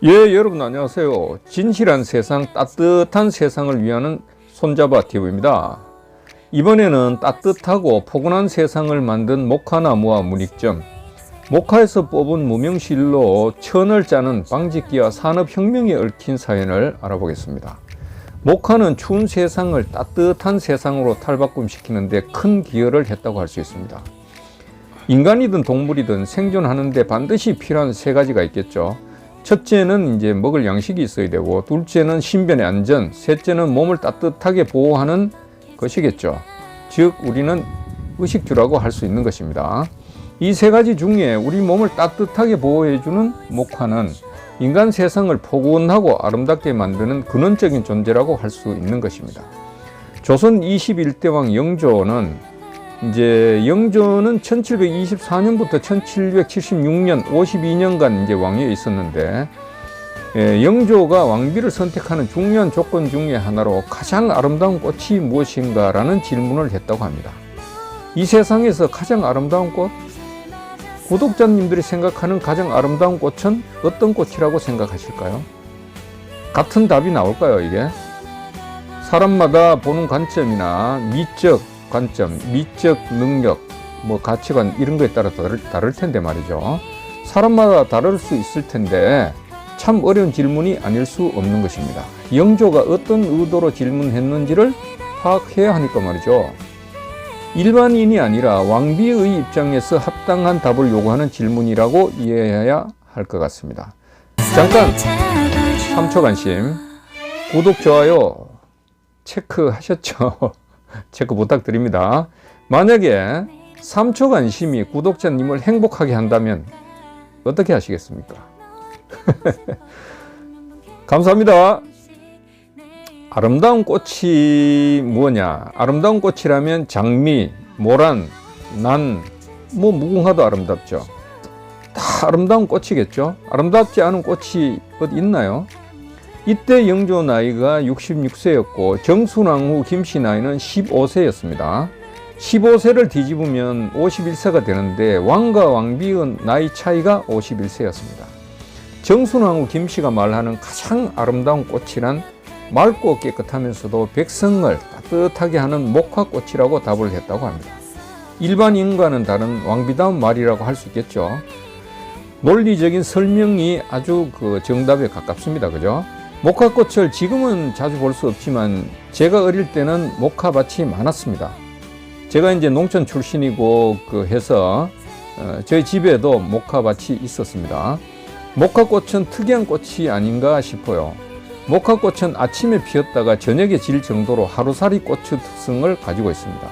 예, 여러분 안녕하세요. 진실한 세상, 따뜻한 세상을 위하는 손잡아 TV입니다. 이번에는 따뜻하고 포근한 세상을 만든 목화나무와 문익점, 목화에서 뽑은 무명실로 천을 짜는 방직기와 산업혁명에 얽힌 사연을 알아보겠습니다. 목화는 추운 세상을 따뜻한 세상으로 탈바꿈시키는 데 큰 기여를 했다고 할 수 있습니다. 인간이든 동물이든 생존하는 데 반드시 필요한 세 가지가 있겠죠. 첫째는 이제 먹을 양식이 있어야 되고, 둘째는 신변의 안전, 셋째는 몸을 따뜻하게 보호하는 것이겠죠. 즉 우리는 의식주라고 할 수 있는 것입니다. 이 세 가지 중에 우리 몸을 따뜻하게 보호해주는 목화는 인간 세상을 포근하고 아름답게 만드는 근원적인 존재라고 할 수 있는 것입니다. 조선 21대왕 영조는 1724년부터 1776년 52년간 이제 왕위에 있었는데, 영조가 왕비를 선택하는 중요한 조건 중에 하나로 가장 아름다운 꽃이 무엇인가라는 질문을 했다고 합니다. 이 세상에서 가장 아름다운 꽃? 구독자님들이 생각하는 가장 아름다운 꽃은 어떤 꽃이라고 생각하실까요? 같은 답이 나올까요, 이게? 사람마다 보는 관점이나 미적 관점, 미적 능력, 가치관 이런 거에 따라 다를 텐데 말이죠. 사람마다 다를 수 있을 텐데 참 어려운 질문이 아닐 수 없는 것입니다. 영조가 어떤 의도로 질문했는지를 파악해야 하니까 말이죠. 일반인이 아니라 왕비의 입장에서 합당한 답을 요구하는 질문이라고 이해해야 할 것 같습니다. 잠깐 3초 관심, 구독, 좋아요 체크하셨죠? 체크 부탁드립니다. 만약에 3초 관심이 구독자님을 행복하게 한다면 어떻게 하시겠습니까? 감사합니다. 아름다운 꽃이 뭐냐? 아름다운 꽃이라면 장미, 모란, 난, 무궁화도 아름답죠. 다 아름다운 꽃이겠죠. 아름답지 않은 꽃이 어디 있나요? 이때 영조 나이가 66세였고 정순왕 후 김씨 나이는 15세였습니다. 15세를 뒤집으면 51세가 되는데 왕과 왕비의 나이 차이가 51세였습니다. 정순왕 후 김씨가 말하는 가장 아름다운 꽃이란 맑고 깨끗하면서도 백성을 따뜻하게 하는 목화꽃이라고 답을 했다고 합니다. 일반인과는 다른 왕비다운 말이라고 할 수 있겠죠. 논리적인 설명이 아주 정답에 가깝습니다. 그죠? 목화꽃을 지금은 자주 볼 수 없지만 제가 어릴 때는 목화밭이 많았습니다. 제가 이제 농촌 출신이고 해서 저희 집에도 목화밭이 있었습니다. 목화꽃은 특이한 꽃이 아닌가 싶어요. 목화꽃은 아침에 피었다가 저녁에 질 정도로 하루살이 꽃의 특성을 가지고 있습니다.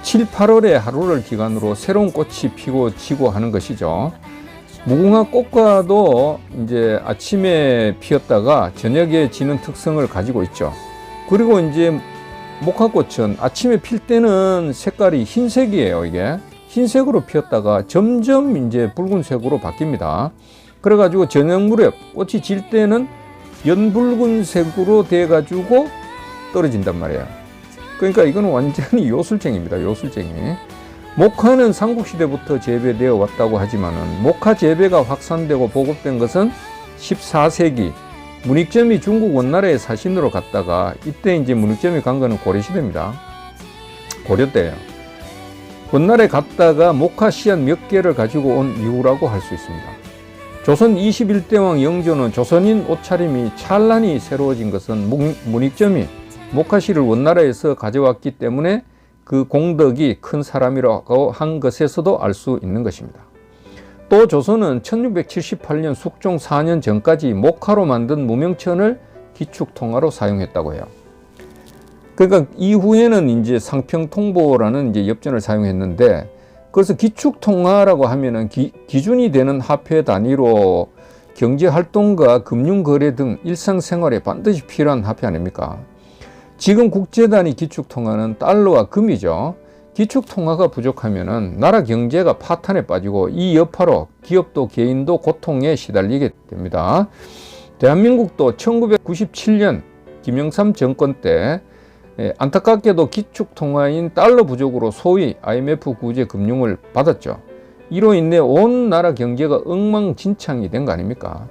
7, 8월의 하루를 기간으로 새로운 꽃이 피고 지고 하는 것이죠. 무궁화 꽃과도 이제 아침에 피었다가 저녁에 지는 특성을 가지고 있죠. 그리고 이제 목화꽃은 아침에 필 때는 색깔이 흰색이에요. 이게 흰색으로 피었다가 점점 이제 붉은색으로 바뀝니다. 그래가지고 저녁 무렵 꽃이 질 때는 연붉은색으로 돼가지고 떨어진단 말이에요. 그러니까 이거는 완전히 요술쟁입니다. 요술쟁이. 목화는 삼국시대부터 재배되어 왔다고 하지만은 목화 재배가 확산되고 보급된 것은 14세기 문익점이 중국 원나라에 사신으로 갔다가, 이때 이제 문익점이 간 거는 고려시대입니다. 고려 때예요. 원나라에 갔다가 목화 씨앗 몇 개를 가지고 온 이후라고 할 수 있습니다. 조선 21대왕 영조는 조선인 옷차림이 찬란히 새로워진 것은 문익점이 목화씨를 원나라에서 가져왔기 때문에 그 공덕이 큰 사람이라고 한 것에서도 알 수 있는 것입니다. 또 조선은 1678년 숙종 4년 전까지 목화로 만든 무명천을 기축통화로 사용했다고 해요. 그러니까 이후에는 이제 상평통보라는 이제 엽전을 사용했는데, 그래서 기축통화라고 하면은 기준이 되는 화폐 단위로 경제활동과 금융거래 등 일상생활에 반드시 필요한 화폐 아닙니까? 지금 국제단위 기축통화는 달러와 금이죠. 기축통화가 부족하면은 나라 경제가 파탄에 빠지고 이 여파로 기업도 개인도 고통에 시달리게 됩니다. 대한민국도 1997년 김영삼 정권 때 안타깝게도 기축통화인 달러 부족으로 소위 IMF 구제 금융을 받았죠. 이로 인해 온 나라 경제가 엉망진창이 된 거 아닙니까?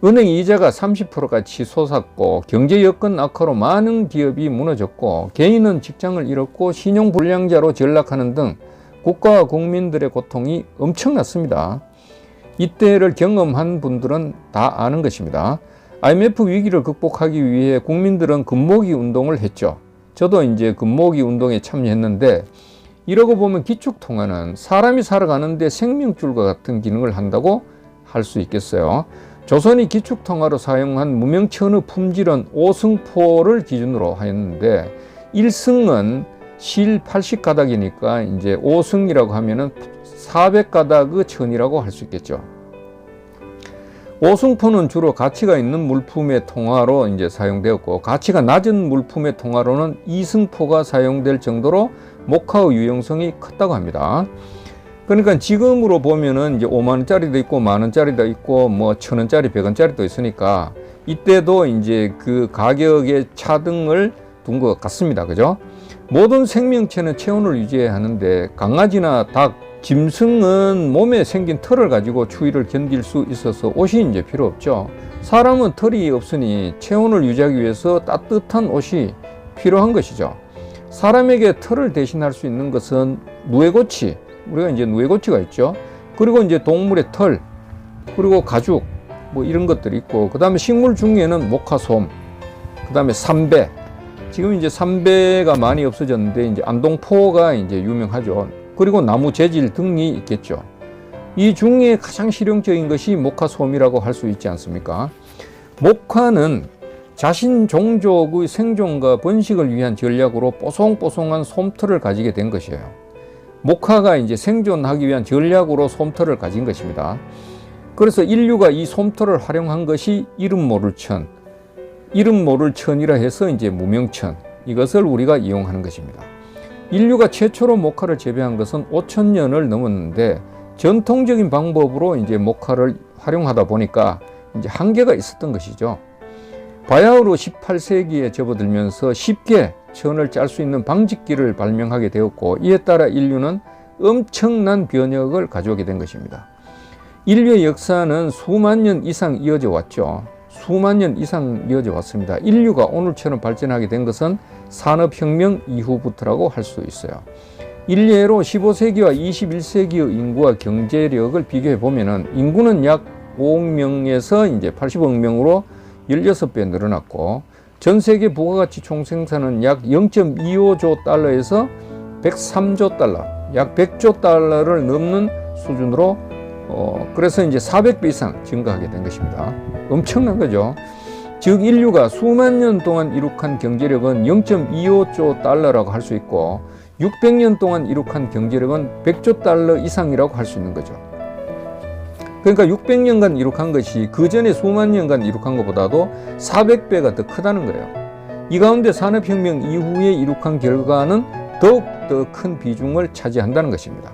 은행 이자가 30%까지 솟았고 경제 여건 악화로 많은 기업이 무너졌고 개인은 직장을 잃었고 신용불량자로 전락하는 등 국가와 국민들의 고통이 엄청났습니다. 이때를 경험한 분들은 다 아는 것입니다. IMF 위기를 극복하기 위해 국민들은 금모기 운동을 했죠. 저도 이제 금모기 운동에 참여했는데 이러고 보면 기축통화는 사람이 살아가는데 생명줄과 같은 기능을 한다고 할 수 있겠어요. 조선이 기축통화로 사용한 무명천의 품질은 5승포를 기준으로 하였는데 1승은 실 80가닥이니까 이제 5승이라고 하면은 400가닥의 천이라고 할 수 있겠죠. 5승포는 주로 가치가 있는 물품의 통화로 이제 사용되었고 가치가 낮은 물품의 통화로는 2승포가 사용될 정도로 목화의 유용성이 컸다고 합니다. 그러니까 지금으로 보면은 이제 5만원짜리도 있고 만원짜리도 있고 뭐 1,000원짜리 100원짜리도 있으니까 이때도 이제 그 가격의 차등을 둔 것 같습니다. 그죠? 모든 생명체는 체온을 유지해야 하는데 강아지나 닭, 짐승은 몸에 생긴 털을 가지고 추위를 견딜 수 있어서 옷이 이제 필요 없죠. 사람은 털이 없으니 체온을 유지하기 위해서 따뜻한 옷이 필요한 것이죠. 사람에게 털을 대신할 수 있는 것은 누에고치, 우리가 이제 누에고치가 있죠. 그리고 이제 동물의 털, 그리고 가죽, 뭐 이런 것들이 있고, 그 다음에 식물 중에는 목화솜, 그 다음에 삼배. 지금 이제 삼배가 많이 없어졌는데 이제 안동포가 이제 유명하죠. 그리고 나무 재질 등이 있겠죠. 이 중에 가장 실용적인 것이 목화솜이라고 할 수 있지 않습니까? 목화는 자신 종족의 생존과 번식을 위한 전략으로 뽀송뽀송한 솜털을 가지게 된 것이에요. 목화가 이제 생존하기 위한 전략으로 솜털을 가진 것입니다. 그래서 인류가 이 솜털을 활용한 것이 이름 모를 천, 이름 모를 천이라 해서 이제 무명천, 이것을 우리가 이용하는 것입니다. 인류가 최초로 목화를 재배한 것은 5,000년을 넘었는데 전통적인 방법으로 이제 목화를 활용하다 보니까 이제 한계가 있었던 것이죠. 바야흐로 18세기에 접어들면서 쉽게 천을 짤 수 있는 방직기를 발명하게 되었고 이에 따라 인류는 엄청난 변혁을 가져오게 된 것입니다. 인류의 역사는 수만 년 이상 이어져 왔죠. 수만 년 이상 이어져 왔습니다. 인류가 오늘처럼 발전하게 된 것은 산업혁명 이후부터라고 할 수 있어요. 일례로 15세기와 21세기의 인구와 경제력을 비교해 보면은 인구는 약 5억 명에서 이제 80억 명으로 16배 늘어났고 전 세계 부가가치 총생산은 약 0.25조 달러에서 103조 달러, 약 100조 달러를 넘는 수준으로 그래서 이제 400배 이상 증가하게 된 것입니다. 엄청난 거죠. 즉 인류가 수만 년 동안 이룩한 경제력은 0.25조 달러라고 할 수 있고 600년 동안 이룩한 경제력은 100조 달러 이상이라고 할 수 있는 거죠. 그러니까 600년간 이룩한 것이 그 전에 수만 년간 이룩한 것보다도 400배가 더 크다는 거예요. 이 가운데 산업혁명 이후에 이룩한 결과는 더욱 더 큰 비중을 차지한다는 것입니다.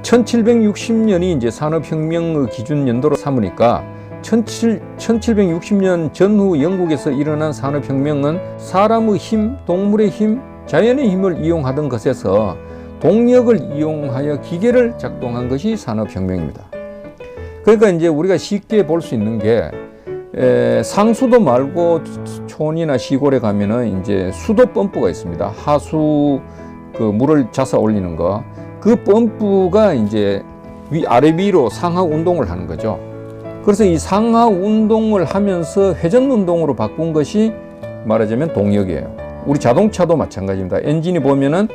1760년이 이제 산업혁명의 기준 연도로 삼으니까 1760년 전후 영국에서 일어난 산업혁명은 사람의 힘, 동물의 힘, 자연의 힘을 이용하던 것에서 동력을 이용하여 기계를 작동한 것이 산업혁명입니다. 그러니까 이제 우리가 쉽게 볼 수 있는 게 상수도 말고 촌이나 시골에 가면은 이제 수도 펌프가 있습니다. 하수 그 물을 자사 올리는 거. 그 펌프가 이제 아래 위로 상하 운동을 하는 거죠. 그래서 이 상하 운동을 하면서 회전 운동으로 바꾼 것이 말하자면 동력이에요. 우리 자동차도 마찬가지입니다. 엔진이 보면은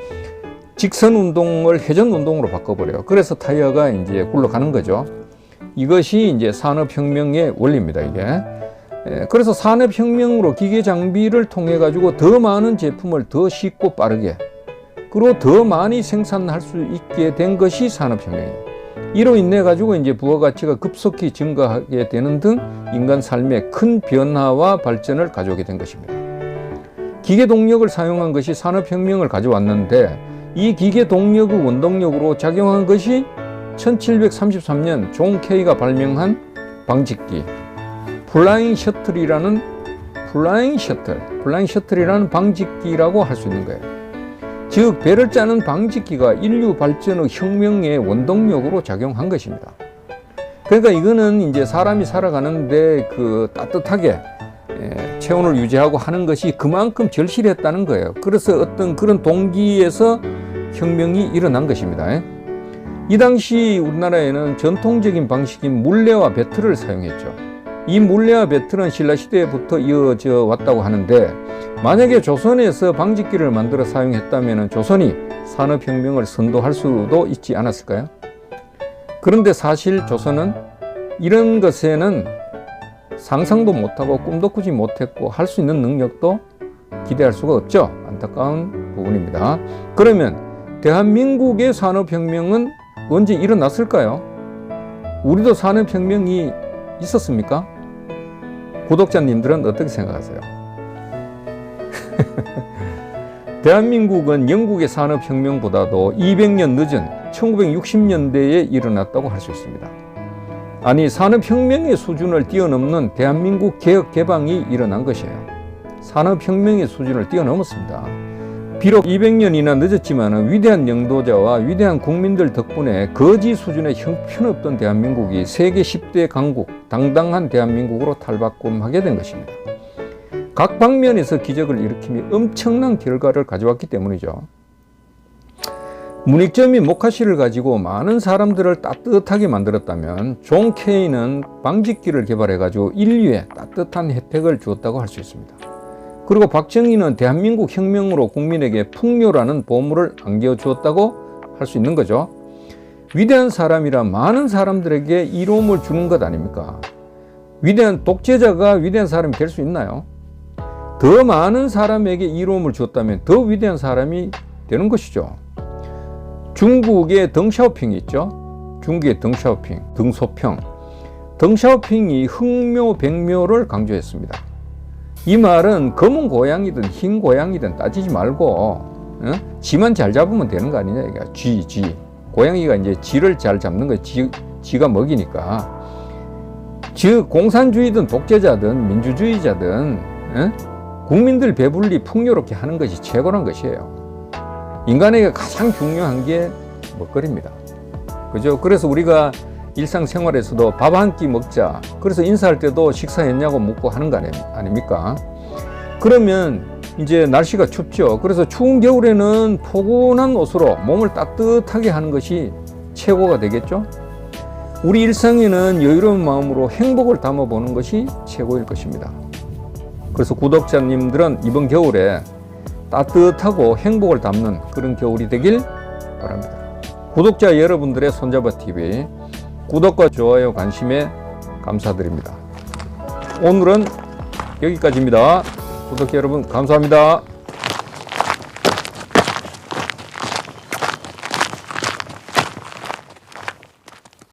직선 운동을 회전 운동으로 바꿔버려요. 그래서 타이어가 이제 굴러가는 거죠. 이것이 이제 산업혁명의 원리입니다, 이게. 그래서 산업혁명으로 기계 장비를 통해 가지고 더 많은 제품을 더 쉽고 빠르게 그리고 더 많이 생산할 수 있게 된 것이 산업혁명이에요. 이로 인해 가지고 이제 부가가치가 급속히 증가하게 되는 등 인간 삶에 큰 변화와 발전을 가져오게 된 것입니다. 기계 동력을 사용한 것이 산업혁명을 가져왔는데 이 기계 동력의 원동력으로 작용한 것이 1733년 존 케이가 발명한 방직기 플라잉 셔틀이라는 방직기라고 할 수 있는 거예요. 즉 배를 짜는 방직기가 인류 발전의 혁명의 원동력으로 작용한 것입니다. 그러니까 이거는 이제 사람이 살아가는데 그 따뜻하게 체온을 유지하고 하는 것이 그만큼 절실했다는 거예요. 그래서 어떤 그런 동기에서 혁명이 일어난 것입니다. 이 당시 우리나라에는 전통적인 방식인 물레와 배틀을 사용했죠. 이 물레와 배틀은 신라시대부터 이어져 왔다고 하는데, 만약에 조선에서 방직기를 만들어 사용했다면 조선이 산업혁명을 선도할 수도 있지 않았을까요? 그런데 사실 조선은 이런 것에는 상상도 못하고 꿈도 꾸지 못했고 할 수 있는 능력도 기대할 수가 없죠. 안타까운 부분입니다. 그러면 대한민국의 산업혁명은 언제 일어났을까요? 우리도 산업혁명이 있었습니까? 구독자님들은 어떻게 생각하세요? 대한민국은 영국의 산업혁명보다도 200년 늦은 1960년대에 일어났다고 할 수 있습니다. 아니, 산업혁명의 수준을 뛰어넘는 대한민국 개혁 개방이 일어난 것이에요. 산업혁명의 수준을 뛰어넘었습니다. 비록 200년이나 늦었지만 위대한 영도자와 위대한 국민들 덕분에 거지 수준의 형편없던 대한민국이 세계 10대 강국, 당당한 대한민국으로 탈바꿈하게 된 것입니다. 각 방면에서 기적을 일으키며 엄청난 결과를 가져왔기 때문이죠. 문익점이 모카씨를 가지고 많은 사람들을 따뜻하게 만들었다면 존 케이는 방직기를 개발해가지고 인류에 따뜻한 혜택을 주었다고 할 수 있습니다. 그리고 박정희는 대한민국 혁명으로 국민에게 풍요라는 보물을 안겨주었다고 할 수 있는 거죠. 위대한 사람이라 많은 사람들에게 이로움을 주는 것 아닙니까? 위대한 독재자가 위대한 사람이 될 수 있나요? 더 많은 사람에게 이로움을 주었다면 더 위대한 사람이 되는 것이죠. 중국의 덩샤오핑이 있죠. 중국의 덩샤오핑, 등소평. 덩샤오핑이 흑묘, 백묘를 강조했습니다. 이 말은 검은 고양이든 흰 고양이든 따지지 말고 쥐만 잘 잡으면 되는 거 아니냐. 그러니까 쥐. 고양이가 이제 쥐를 잘 잡는 거예요. 쥐가 먹이니까. 즉 공산주의든 독재자든 민주주의자든 국민들 배불리 풍요롭게 하는 것이 최고란 것이에요. 인간에게 가장 중요한 게 먹거리입니다. 그죠? 그래서 우리가 일상생활에서도 밥 한 끼 먹자. 그래서 인사할 때도 식사했냐고 묻고 하는 거 아닙니까? 그러면 이제 날씨가 춥죠. 그래서 추운 겨울에는 포근한 옷으로 몸을 따뜻하게 하는 것이 최고가 되겠죠? 우리 일상에는 여유로운 마음으로 행복을 담아보는 것이 최고일 것입니다. 그래서 구독자님들은 이번 겨울에 따뜻하고 행복을 담는 그런 겨울이 되길 바랍니다. 구독자 여러분들의 손잡아TV 구독과 좋아요 관심에 감사드립니다. 오늘은 여기까지입니다. 구독자 여러분 감사합니다.